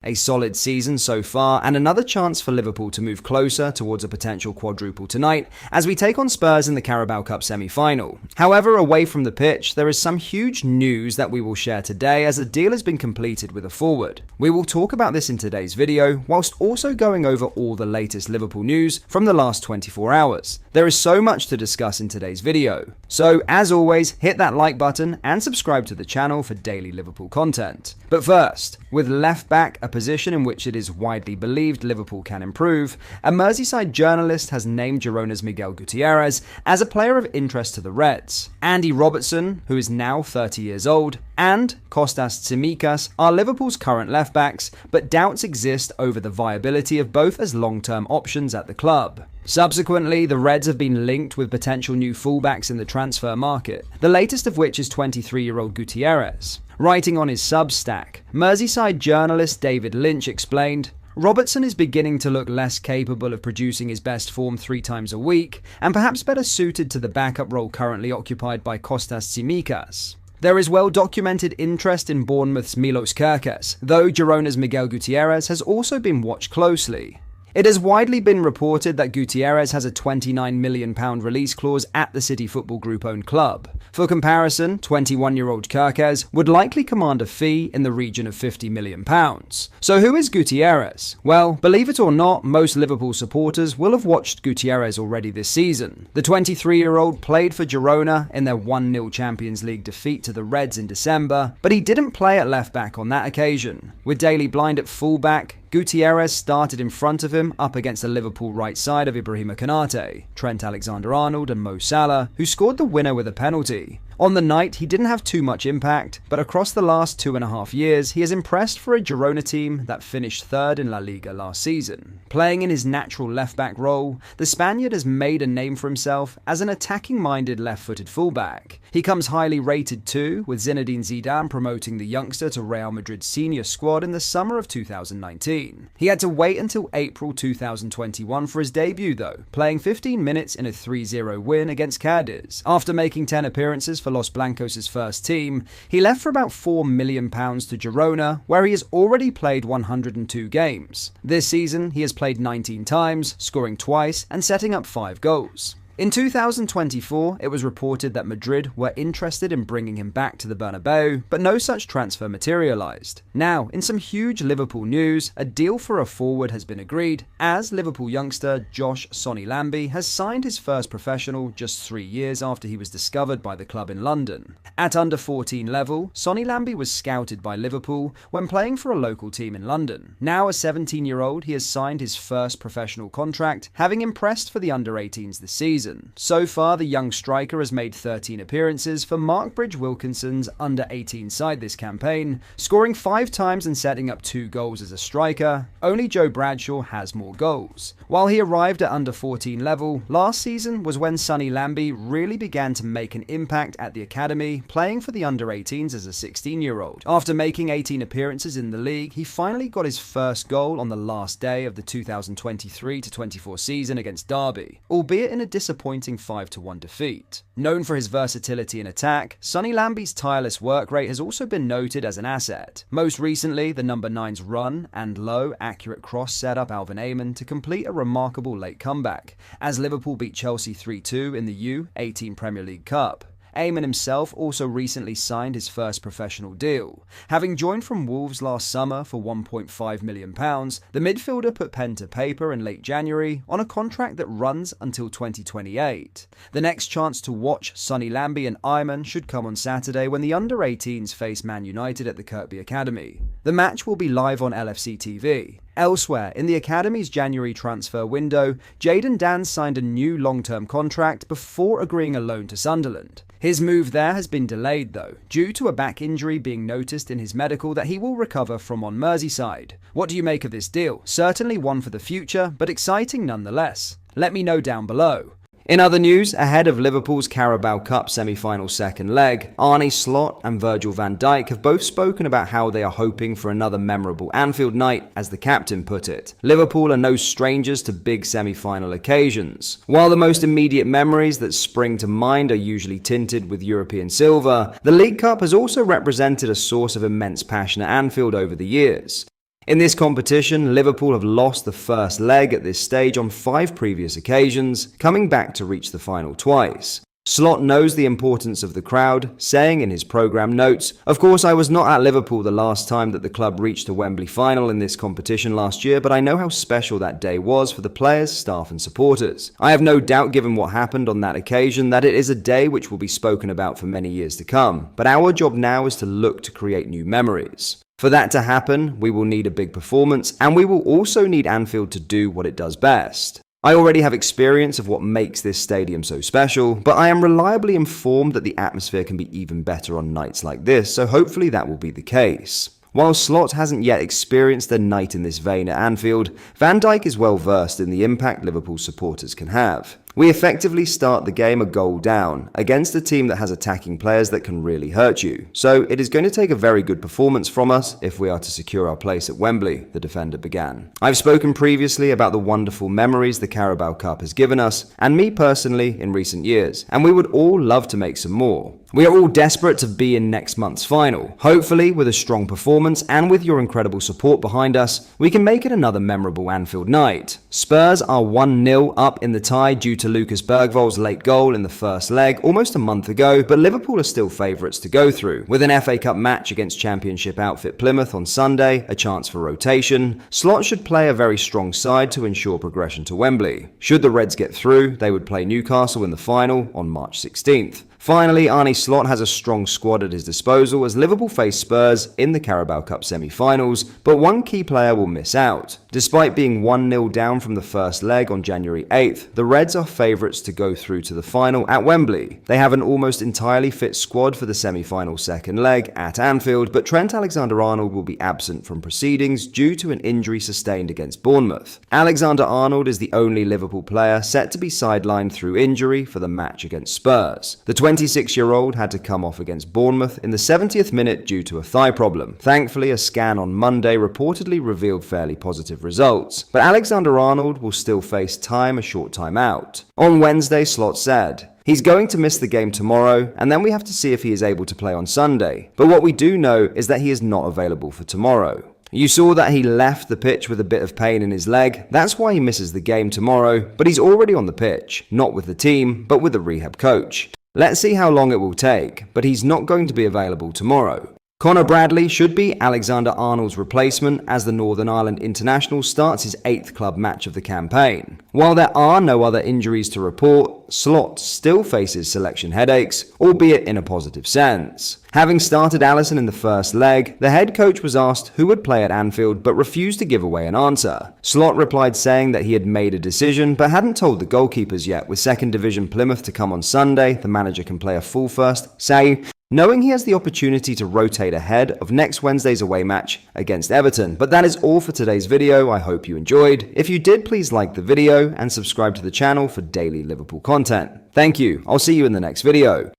A solid season so far, and another chance for Liverpool to move closer towards a potential quadruple tonight as we take on Spurs in the Carabao Cup semi-final. However, away from the pitch, there is some huge news that we will share today as a deal has been completed with a forward. We will talk about this in today's video, whilst also going over all the latest Liverpool news from the last 24 hours. There is so much to discuss in today's video. So, as always, hit that like button and subscribe to the channel for daily Liverpool content. But first, with left back, a position in which it is widely believed Liverpool can improve, a Merseyside journalist has named Girona's Miguel Gutierrez as a player of interest to the Reds. Andy Robertson, who is now 30 years old, and Kostas Tsimikas are Liverpool's current left backs, but doubts exist over the viability of both as long-term options at the club. Subsequently, the Reds have been linked with potential new fullbacks in the transfer market, the latest of which is 23-year-old Gutierrez. Writing on his Substack, Merseyside journalist David Lynch explained, "Robertson is beginning to look less capable of producing his best form 3 times a week, and perhaps better suited to the backup role currently occupied by Kostas Tsimikas. There is well-documented interest in Bournemouth's Milos Kerkez, though Girona's Miguel Gutierrez has also been watched closely. It has widely been reported that Gutierrez has a £29 million release clause at the City Football Group-owned club. For comparison, 21-year-old Kerkez would likely command a fee in the region of £50 million. So who is Gutierrez? Well, believe it or not, most Liverpool supporters will have watched Gutierrez already this season. The 23-year-old played for Girona in their 1-0 Champions League defeat to the Reds in December, but he didn't play at left-back on that occasion. With Daily Blind at full-back, Gutierrez started in front of him up against the Liverpool right side of Ibrahima Konate, Trent Alexander-Arnold and Mo Salah, who scored the winner with a penalty. On the night, he didn't have too much impact, but across the last 2.5 years, he has impressed for a Girona team that finished 3rd in La Liga last season. Playing in his natural left-back role, the Spaniard has made a name for himself as an attacking-minded left-footed fullback. He comes highly rated too, with Zinedine Zidane promoting the youngster to Real Madrid's senior squad in the summer of 2019. He had to wait until April 2021 for his debut though, playing 15 minutes in a 3-0 win against Cadiz. After making 10 appearances for Los Blancos' first team, he left for about £4 million to Girona, where he has already played 102 games. This season, he has played 19 times, scoring twice and setting up 5 goals. In 2024, it was reported that Madrid were interested in bringing him back to the Bernabeu, but no such transfer materialised. Now, in some huge Liverpool news, a deal for a forward has been agreed, as Liverpool youngster Josh Sonny Lambie has signed his first professional just 3 years after he was discovered by the club in London. At under 14 level, Sonny Lambie was scouted by Liverpool when playing for a local team in London. Now a 17-year-old, he has signed his first professional contract, having impressed for the under-18s this season. So far, the young striker has made 13 appearances for Mark Bridge-Wilkinson's under-18 side this campaign, scoring 5 times and setting up 2 goals as a striker. Only Joe Bradshaw has more goals. While he arrived at under-14 level, last season was when Sonny Lambie really began to make an impact at the academy, playing for the under-18s as a 16-year-old. After making 18 appearances in the league, he finally got his first goal on the last day of the 2023-24 season against Derby, albeit in a disappointing 5-1 defeat. Known for his versatility in attack, Sonny Lambie's tireless work rate has also been noted as an asset. Most recently, the number 9's run and low, accurate cross set up Alvin Ayman to complete a remarkable late comeback, as Liverpool beat Chelsea 3-2 in the U18 Premier League Cup. Ayman himself also recently signed his first professional deal. Having joined from Wolves last summer for £1.5 million, the midfielder put pen to paper in late January on a contract that runs until 2028. The next chance to watch Sonny Lambie and Ayman should come on Saturday when the under-18s face Man United at the Kirkby Academy. The match will be live on LFC TV. Elsewhere, in the Academy's January transfer window, Jayden Danns signed a new long-term contract before agreeing a loan to Sunderland. His move there has been delayed though, due to a back injury being noticed in his medical that he will recover from on Merseyside. What do you make of this deal? Certainly one for the future, but exciting nonetheless. Let me know down below. In other news, ahead of Liverpool's Carabao Cup semi-final second leg, Arne Slot and Virgil van Dijk have both spoken about how they are hoping for another memorable Anfield night, as the captain put it. Liverpool are no strangers to big semi-final occasions. While the most immediate memories that spring to mind are usually tinted with European silver, the League Cup has also represented a source of immense passion at Anfield over the years. In this competition, Liverpool have lost the first leg at this stage on 5 previous occasions, coming back to reach the final twice. Slot knows the importance of the crowd, saying in his programme notes, "Of course, I was not at Liverpool the last time that the club reached a Wembley final in this competition last year, but I know how special that day was for the players, staff and supporters. I have no doubt, given what happened on that occasion, that it is a day which will be spoken about for many years to come, but our job now is to look to create new memories. For that to happen, we will need a big performance, and we will also need Anfield to do what it does best. I already have experience of what makes this stadium so special, but I am reliably informed that the atmosphere can be even better on nights like this, so hopefully that will be the case." While Slot hasn't yet experienced a night in this vein at Anfield, Van Dijk is well versed in the impact Liverpool supporters can have. "We effectively start the game a goal down, against a team that has attacking players that can really hurt you. So it is going to take a very good performance from us if we are to secure our place at Wembley," the defender began. "I've spoken previously about the wonderful memories the Carabao Cup has given us, and me personally in recent years, and we would all love to make some more. We are all desperate to be in next month's final. Hopefully, with a strong performance and with your incredible support behind us, we can make it another memorable Anfield night." Spurs are 1-0 up in the tie due to Lucas Bergvoll's late goal in the first leg almost a month ago, but Liverpool are still favourites to go through. With an FA Cup match against Championship outfit Plymouth on Sunday, a chance for rotation, Slot should play a very strong side to ensure progression to Wembley. Should the Reds get through, they would play Newcastle in the final on March 16th. Finally, Arne Slot has a strong squad at his disposal as Liverpool face Spurs in the Carabao Cup semi-finals, but one key player will miss out. Despite being 1-0 down from the first leg on January 8th, the Reds are favourites to go through to the final at Wembley. They have an almost entirely fit squad for the semi-final second leg at Anfield, but Trent Alexander-Arnold will be absent from proceedings due to an injury sustained against Bournemouth. Alexander-Arnold is the only Liverpool player set to be sidelined through injury for the match against Spurs. The 26-year-old had to come off against Bournemouth in the 70th minute due to a thigh problem. Thankfully, a scan on Monday reportedly revealed fairly positive results, but Alexander-Arnold will still face a short time out. On Wednesday, Slot said, "He's going to miss the game tomorrow, and then we have to see if he is able to play on Sunday. But what we do know is that he is not available for tomorrow. You saw that he left the pitch with a bit of pain in his leg. That's why he misses the game tomorrow, but he's already on the pitch, not with the team, but with the rehab coach. Let's see how long it will take, but he's not going to be available tomorrow." Connor Bradley should be Alexander-Arnold's replacement as the Northern Ireland international starts his 8th club match of the campaign. While there are no other injuries to report, Slot still faces selection headaches, albeit in a positive sense. Having started Alisson in the first leg, the head coach was asked who would play at Anfield but refused to give away an answer. Slot replied saying that he had made a decision but hadn't told the goalkeepers yet. With 2nd Division Plymouth to come on Sunday, the manager can play a full first, saying, knowing he has the opportunity to rotate ahead of next Wednesday's away match against Everton. But that is all for today's video. I hope you enjoyed. If you did, please like the video and subscribe to the channel for daily Liverpool content. Thank you. I'll see you in the next video.